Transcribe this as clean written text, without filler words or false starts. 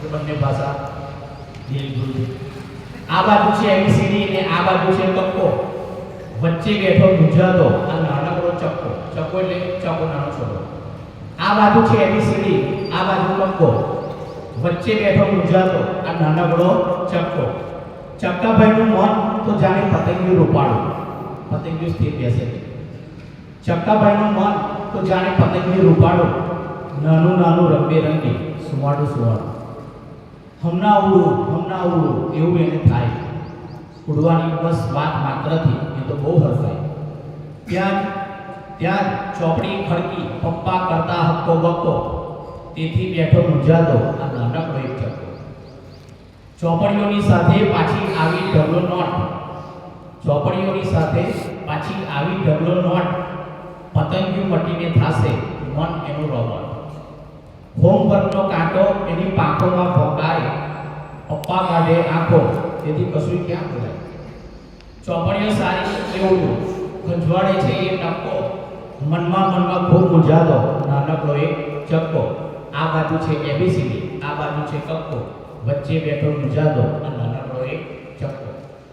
એ બંને ભાષા બિલકુલ આ બાજુ છે એબીસીડી અને આ બાજુ છે કક્કો વચ્ચે બેઠો ગુજરાતો આ નાનકડો ચક્કો ચક્કો એટલે ચક્કો નાનો છોકરો આ બાજુ છે એબીસીડી આ બાજુ કક્કો વચ્ચે બેઠો ગુજરાતો આ નાનકડો ચક્કો ચક્કાભાઈનું મન તો જાણે પતંગિયું રૂપાળું પતંગિયું સ્થિર બેસે ચક્કાભાઈનું મન તો જાણે પતંગિયું રૂપાળું નાનું નાનું રંગબેરંગી સુવાળું સુવાળું હમણાં ઉડું એવું એને થાય ઉડવાની બસ વાત માત્રથી એ તો બહુ હસાય ત્યાં ચોપડી ખડકી પપ્પા કરતા હક્કો બક્કો તેથી બેઠો મૂંઝાતો આ નાનકડો એક ચક્કો ચોપડીઓની સાથે પાછી આવી ઢગલો નોટ પતંગિયું મટીને થાશે મન એનું રોબોટ હોમવર્કનો કાંટો એની પાંખોમાં ભોંકાય પપ્પા કાઢે આંખો તેથી કશું ક્યાં બોલાય ચોપડીઓ સારી એવું ખંજવાળે છે એ ટપકો મનમાં ખૂબ મૂંઝાતો નાનકડો એક ચક્કો આ બાજુ છે એબીસીડી આ બાજુ છે કક્કો વચ્ચે બેઠો મૂંઝાતો આ